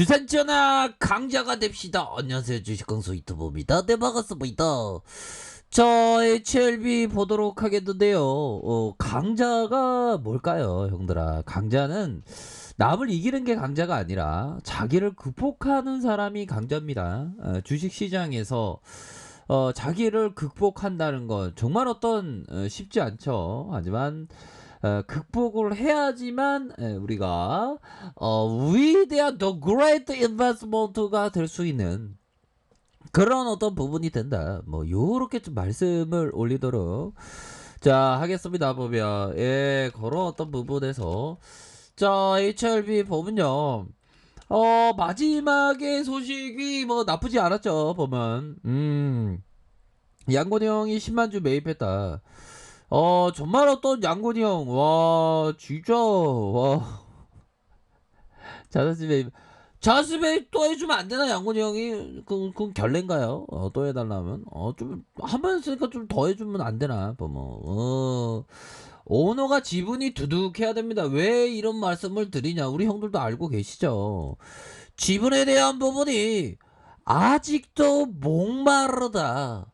주산전화 강자가 됩시다. 안녕하세요, 주식강수 유튜브입니다. 네, 반갑습니다. 자, HLB 보도록 하겠는데요. 강자가 뭘까요, 형들아? 강자는 남을 이기는 게 강자가 아니라 자기를 극복하는 사람이 강자입니다. 주식시장에서 자기를 극복한다는 건 정말 쉽지 않죠. 하지만 극복을 해야지만 우리가 위대한 the great investment가 될 수 있는 그런 부분이 된다. 뭐 요렇게 좀 말씀을 올리도록 자 하겠습니다. 보면 그런 부분에서 자 HRB 보면요. 마지막에 소식이 뭐 나쁘지 않았죠. 보면 양곤이 형이 10만 주 매입했다. 정말 양곤이 형, 와, 진짜, 와, 자스베자스베 또 해주면 안 되나, 양곤이 형이? 그건 결례인가요? 또 해달라면? 한 번 했으니까 좀 더 해주면 안 되나, 오너가 지분이 두둑해야 됩니다. 왜 이런 말씀을 드리냐? 우리 형들도 알고 계시죠? 지분에 대한 부분이 아직도 목마르다.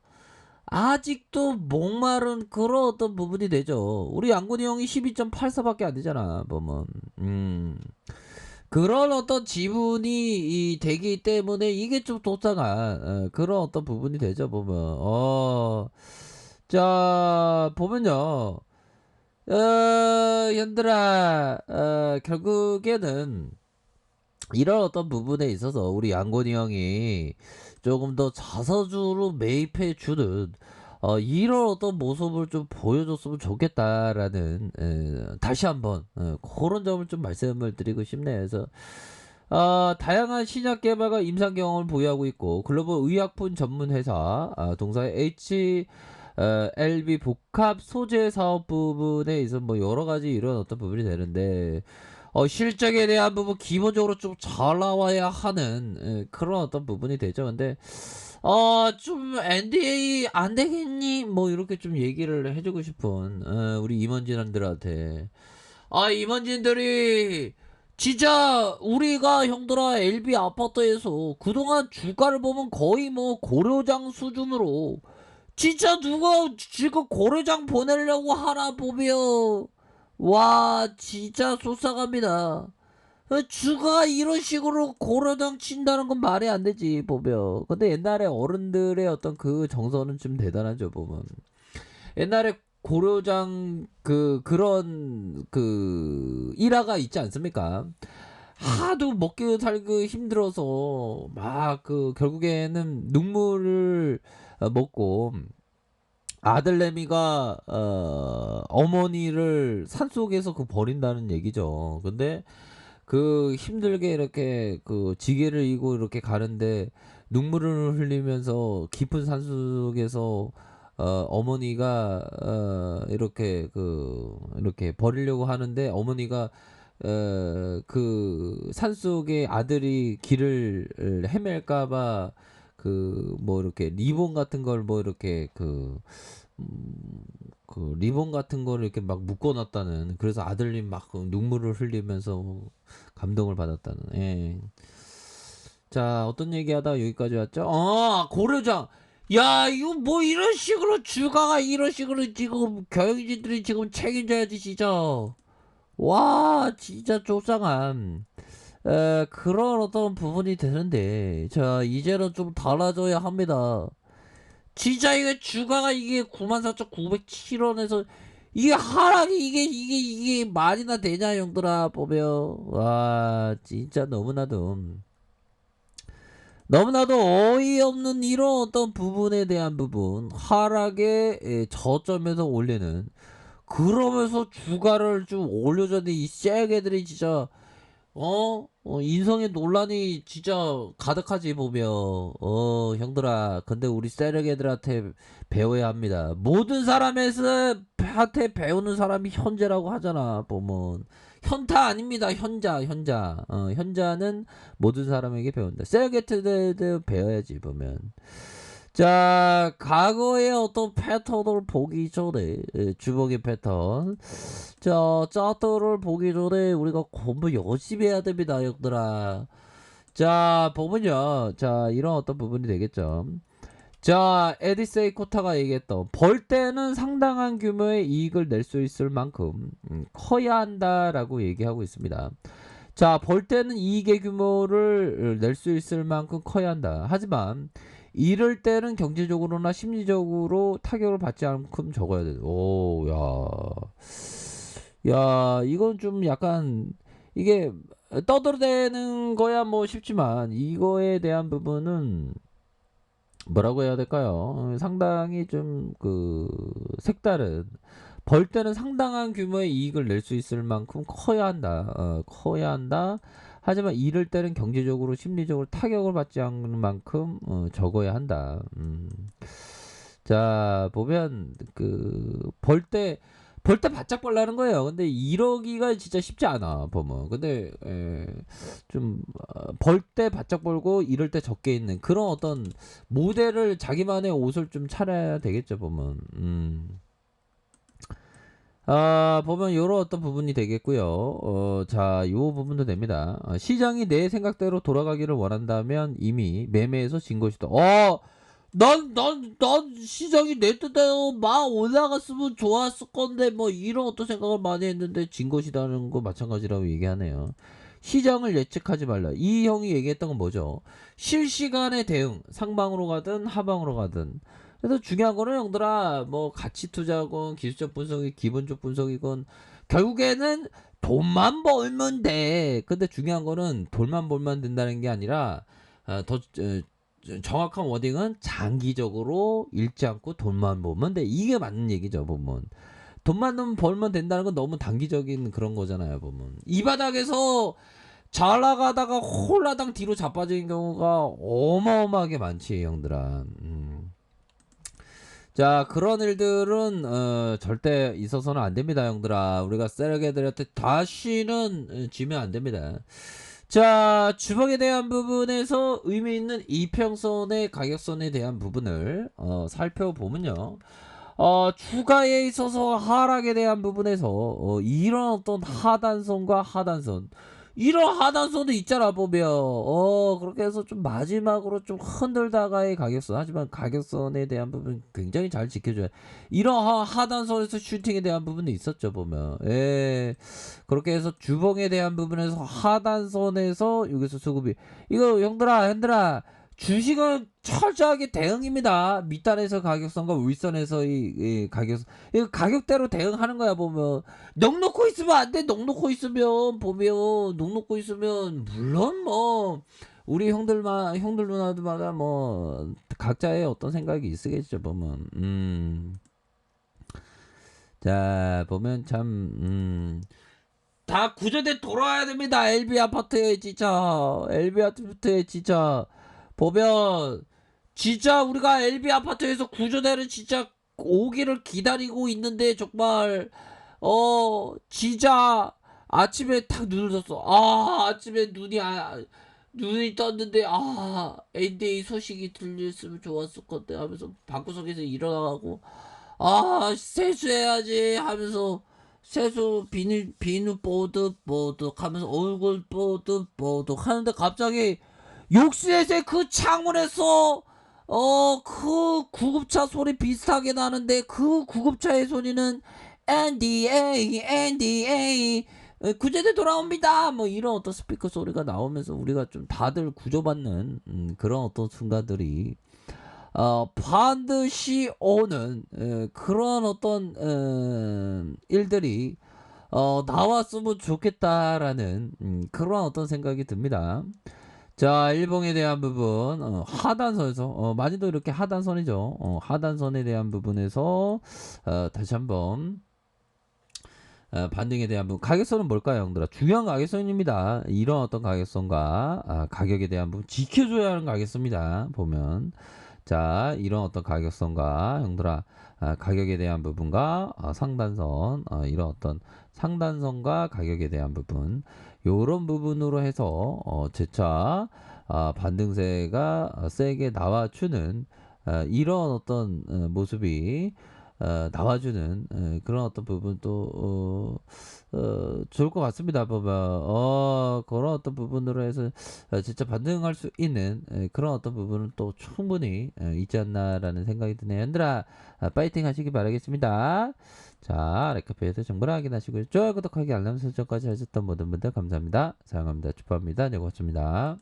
아직도 목마른 그런 부분이 되죠. 우리 양군이 형이 12.84밖에 안 되잖아. 보면 그런 지분이 되기 때문에 이게 좀 도착한 그런 부분이 되죠. 보면 자 보면요. 현들아 결국에는 이런 부분에 있어서 우리 양곤이 형이 조금 더 자사주로 매입해 주는 이런 모습을 좀 보여줬으면 좋겠다라는 다시 한번 그런 점을 좀 말씀을 드리고 싶네요. 그래서 다양한 신약 개발과 임상 경험을 보유하고 있고 글로벌 의약품 전문 회사 동사의 LB 복합 소재 사업 부분에 있어 뭐 여러 가지 이런 부분이 되는데 실적에 대한 부분 기본적으로 좀 잘 나와야 하는 그런 부분이 되죠. 근데 좀 NDA 안 되겠니? 뭐 이렇게 좀 얘기를 해주고 싶은 우리 임원진들한테 임원진들이 진짜 우리가 형들아 LB 아파트에서 그동안 주가를 보면 거의 뭐 고려장 수준으로 진짜 누가 지금 고려장 보내려고 하나 보며 와 진짜 속상합니다. 주가 이런 식으로 고려장 친다는 건 말이 안 되지 보면. 근데 옛날에 어른들의 그 정서는 좀 대단하죠 보면. 옛날에 고려장 그런 일화가 있지 않습니까? 하도 먹기 살기 힘들어서 막 결국에는 눈물을 먹고 아들내미가 어머니를 산속에서 버린다는 얘기죠. 근데 힘들게 이렇게 지게를 이고 이렇게 가는데 눈물을 흘리면서 깊은 산속에서 어머니가 이렇게 버리려고 하는데 어머니가 산속에 아들이 길을 헤맬까봐 뭐 이렇게 리본 같은 걸 뭐 이렇게 리본 같은 거를 이렇게 막 묶어놨다는 그래서 아들님 막 눈물을 흘리면서 감동을 받았다는 자 어떤 얘기하다 여기까지 왔죠. 고려장 야 이거 뭐 이런 식으로 주가가 이런 식으로 지금 경영진들이 지금 책임져야지 진짜 와 진짜 쪽상한 그런 부분이 되는데 자 이제는 좀 달라져야 합니다. 진짜 이게 주가가 이게 94,907원에서 이게 하락이 이게 말이나 되냐 형들아 보면 와 진짜 너무나도 어이없는 이런 부분에 대한 부분 하락의 저점에서 올리는 그러면서 주가를 좀 올려줬는데 이 쎄개들이 진짜 인성의 논란이 진짜 가득하지 보면 형들아 근데 우리 세력애들한테 배워야 합니다. 모든 사람한테 배우는 사람이 현재라고 하잖아 보면 현타 아닙니다. 현자 현자는 모든 사람에게 배운다. 세력애들도 배워야지 보면 자 과거의 패턴을 보기 전에 주먹의 패턴 자, 차트를 보기 전에 우리가 공부 열심히 해야 됩니다, 형들아. 자, 보면요. 자, 이런 어떤 부분이 되겠죠. 자, 에디세이 코타가 얘기했던 벌 때는 상당한 규모의 이익을 낼 수 있을 만큼 커야 한다라고 얘기하고 있습니다. 자, 벌 때는 이익의 규모를 낼 수 있을 만큼 커야 한다. 하지만 이럴 때는 경제적으로나 심리적으로 타격을 받지 않고 적어야 돼. 오, 야, 이건 좀 약간 이게 떠들어대는 거야 뭐 쉽지만 이거에 대한 부분은 뭐라고 해야 될까요? 상당히 좀 그 색다른 벌 때는 상당한 규모의 이익을 낼 수 있을 만큼 커야 한다. 커야 한다. 하지만 이럴 때는 경제적으로 심리적으로 타격을 받지 않는 만큼 적어야 한다. 자, 보면 벌 때 바짝 벌라는 거예요. 근데 이러기가 진짜 쉽지 않아 보면. 근데 좀 벌 때 바짝 벌고 이럴 때 적게 있는 그런 어떤 모델을 자기만의 옷을 좀 차려야 되겠죠 보면. 보면 요런 어떤 부분이 되겠고요. 자, 요 부분도 됩니다. 시장이 내 생각대로 돌아가기를 원한다면 이미 매매에서 진 것이다. 난 시장이 내 뜻대로 막 올라갔으면 좋았을 건데, 뭐, 이런 어떤 생각을 많이 했는데, 진 것이라는 거 마찬가지라고 얘기하네요. 시장을 예측하지 말라. 이 형이 얘기했던 건 뭐죠? 실시간의 대응, 상방으로 가든 하방으로 가든. 그래서 중요한 거는 형들아, 뭐, 가치 투자건, 기술적 분석이, 기본적 분석이건, 결국에는 돈만 벌면 돼. 근데 중요한 거는 돈만 벌면 된다는 게 아니라, 정확한 워딩은 장기적으로 잃지 않고 돈만 벌면 돼. 이게 맞는 얘기죠, 보면. 돈만 벌면 된다는 건 너무 단기적인 그런 거잖아요, 보면. 이 바닥에서 잘 나가다가 홀라당 뒤로 자빠지는 경우가 어마어마하게 많지, 형들아. 자, 그런 일들은 절대 있어서는 안 됩니다, 형들아. 우리가 세르게들한테 다시는 지면 안 됩니다. 자, 주먹에 대한 부분에서 의미 있는 이평선의 가격선에 대한 부분을 살펴보면요. 주가에 있어서 하락에 대한 부분에서 이런 어떤 하단선과 하단선, 이런 하단선도 있잖아 보면. 그렇게 해서 좀 마지막으로 좀 흔들다가의 가격선, 하지만 가격선에 대한 부분 굉장히 잘 지켜줘야. 이런 하단선에서 슈팅에 대한 부분도 있었죠 보면. 그렇게 해서 주봉에 대한 부분에서 하단선에서 여기서 수급이, 이거 형들아 주식은 철저하게 대응입니다. 밑단에서 가격선과 윗선에서 이 가격, 이거 가격대로 대응하는 거야 보면. 넋 놓고 있으면 안 돼. 넋 놓고 있으면 보면, 넋 놓고 있으면 물론 뭐 우리 형들 누나들마다 뭐 각자의 어떤 생각이 있으겠죠 보면. 자, 보면 참 다 구조대 돌아와야 됩니다. LB 아파트에 진짜, LB 아파트에 진짜 보면, 진짜 우리가 LB 아파트에서 구조대를 진짜 오기를 기다리고 있는데 정말 진짜 아침에 탁 눈을 떴어. 아침에 눈이 떴는데, NDA 소식이 들렸으면 좋았을 건데 하면서 방구석에서 일어나고, 세수해야지 하면서 세수 비누 뽀득 하면서 얼굴 뽀득 하는데 갑자기 욕실에서 그 창문에서 그 구급차 소리 비슷하게 나는데, 그 구급차의 소리는 NDA 구조대 돌아옵니다 뭐 이런 어떤 스피커 소리가 나오면서 우리가 좀 다들 구조받는 그런 어떤 순간들이 반드시 오는 그런 어떤 일들이 나왔으면 좋겠다라는 그런 어떤 생각이 듭니다. 자, 일봉에 대한 부분, 하단선에서, 많이도 이렇게 하단선이죠. 하단선에 대한 부분에서, 다시 한번, 반등에 대한 부분. 가격선은 뭘까요, 형들아? 중요한 가격선입니다. 이런 어떤 가격선과, 가격에 대한 부분, 지켜줘야 하는 가격선입니다. 보면. 자, 이런 어떤 가격선과, 형들아, 가격에 대한 부분과, 상단선, 이런 어떤 상단선과 가격에 대한 부분. 요런 부분으로 해서 재차 반등세가 세게 나와주는 이런 어떤 모습이 나와주는 그런 어떤 부분도 좋을 것 같습니다. 보면 그런 어떤 부분으로 해서 진짜 반등할 수 있는 그런 어떤 부분은 또 충분히 있지 않나라는 생각이 드네요. 얘들아 파이팅 하시기 바라겠습니다. 자, 레카페에서 정보를 확인하시고요. 좋아요, 구독하기, 알람 설정까지 하셨던 모든 분들 감사합니다. 사랑합니다. 축복합니다. 네, 고맙습니다.